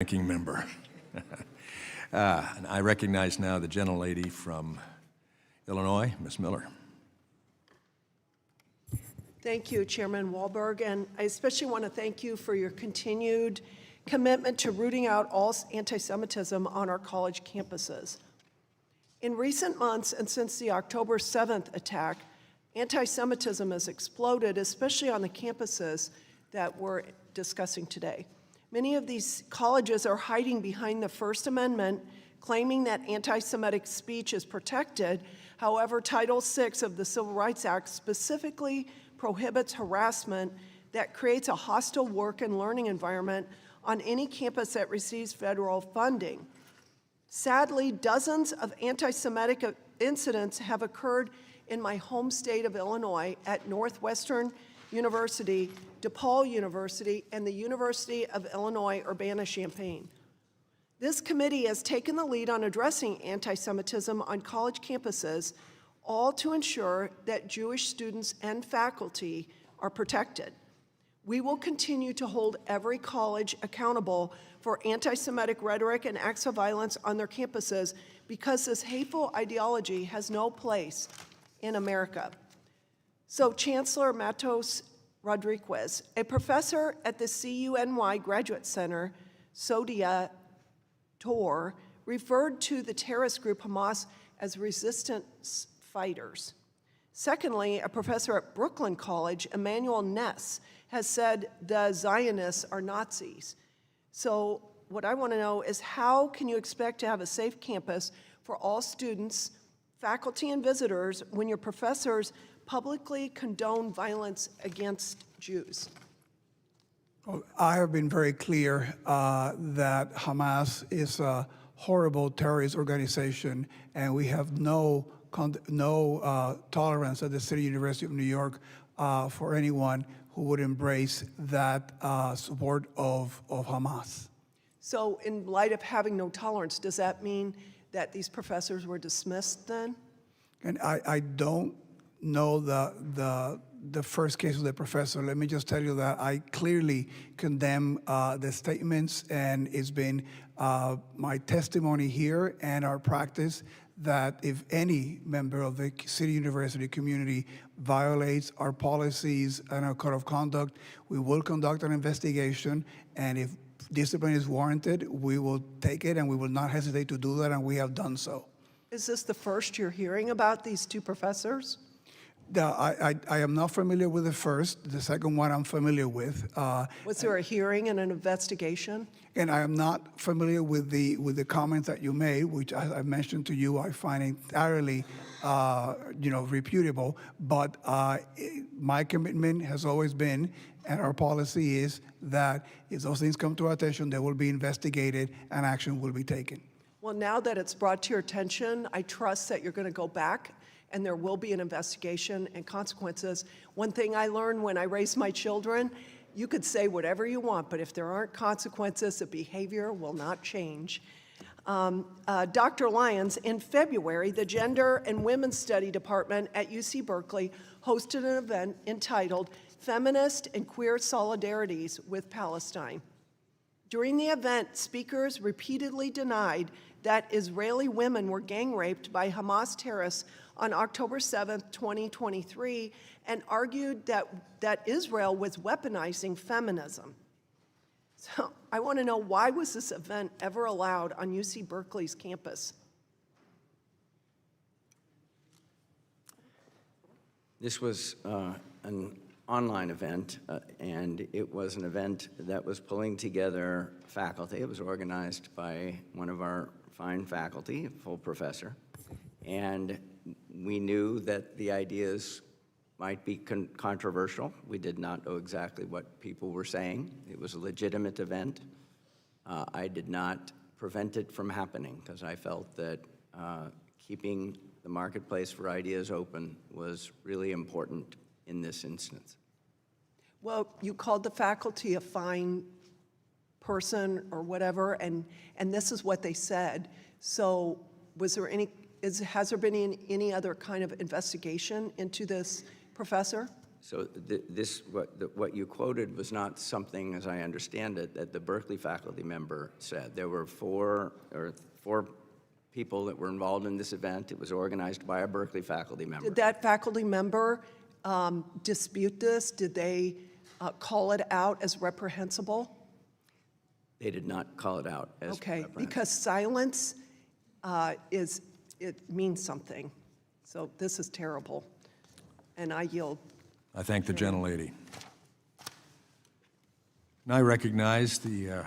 Ranking member. And I recognize now the gentlelady from Illinois, Ms. Miller. Thank you, Chairman Walberg, and I especially want to thank you for your continued commitment to rooting out all anti-Semitism on our college campuses. In recent months, and since the October 7th attack, anti-Semitism has exploded, especially on the campuses that we're discussing today. Many of these colleges are hiding behind the First Amendment, claiming that anti-Semitic speech is protected. However, Title VI of the Civil Rights Act specifically prohibits harassment that creates a hostile work and learning environment on any campus that receives federal funding. Sadly, dozens of anti-Semitic incidents have occurred in my home state of Illinois at Northwestern University, DePaul University, and the University of Illinois Urbana-Champaign. This committee has taken the lead on addressing anti-Semitism on college campuses, all to ensure that Jewish students and faculty are protected. We will continue to hold every college accountable for anti-Semitic rhetoric and acts of violence on their campuses because this hateful ideology has no place in America. So Chancellor Matos Rodríguez, a professor at the CUNY Graduate Center, Sodia Tor, referred to the terrorist group Hamas as resistance fighters. Secondly, a professor at Brooklyn College, Emmanuel Ness, has said the Zionists are Nazis. So what I want to know is how can you expect to have a safe campus for all students, faculty, and visitors when your professors publicly condone violence against Jews? Well, I have been very clear that Hamas is a horrible terrorist organization, and we have no tolerance at the City University of New York for anyone who would embrace that support of Hamas. So in light of having no tolerance, does that mean that these professors were dismissed then? And I don't know the first case of the professor. Let me just tell you that I clearly condemn the statements, and it's been my testimony here and our practice that if any member of the City University community violates our policies and our code of conduct, we will conduct an investigation, and if discipline is warranted, we will take it, and we will not hesitate to do that, and we have done so. Is this the first you're hearing about these two professors? I am not familiar with the first. The second one I'm familiar with. Was there a hearing and an investigation? And I am not familiar with the comments that you made, which I mentioned to you, I find entirely, reputable. But my commitment has always been, and our policy is that if those things come to our attention, they will be investigated and action will be taken. Well, now that it's brought to your attention, I trust that you're going to go back and there will be an investigation and consequences. One thing I learned when I raised my children, you could say whatever you want, but if there aren't consequences, the behavior will not change. Dr. Lyons, in February, the Gender and Women's Study Department at UC Berkeley hosted an event entitled Feminist and Queer Solidarities with Palestine. During the event, speakers repeatedly denied that Israeli women were gang raped by Hamas terrorists on October 7th, 2023, and argued that Israel was weaponizing feminism. So I want to know, why was this event ever allowed on UC Berkeley's campus? This was an online event, and it was an event that was pulling together faculty. It was organized by one of our fine faculty, a full professor, and we knew that the ideas might be controversial. We did not know exactly what people were saying. It was a legitimate event. I did not prevent it from happening because I felt that keeping the marketplace for ideas open was really important in this instance. Well, you called the faculty a fine person or whatever, and this is what they said. So was there has there been any other kind of investigation into this professor? So what you quoted was not something, as I understand it, that the Berkeley faculty member said. There were four people that were involved in this event. It was organized by a Berkeley faculty member. Did that faculty member dispute this? Did they call it out as reprehensible? They did not call it out as Okay, reprehensible. because silence it means something. So this is terrible. And I yield. I thank the gentlelady. Now I recognize the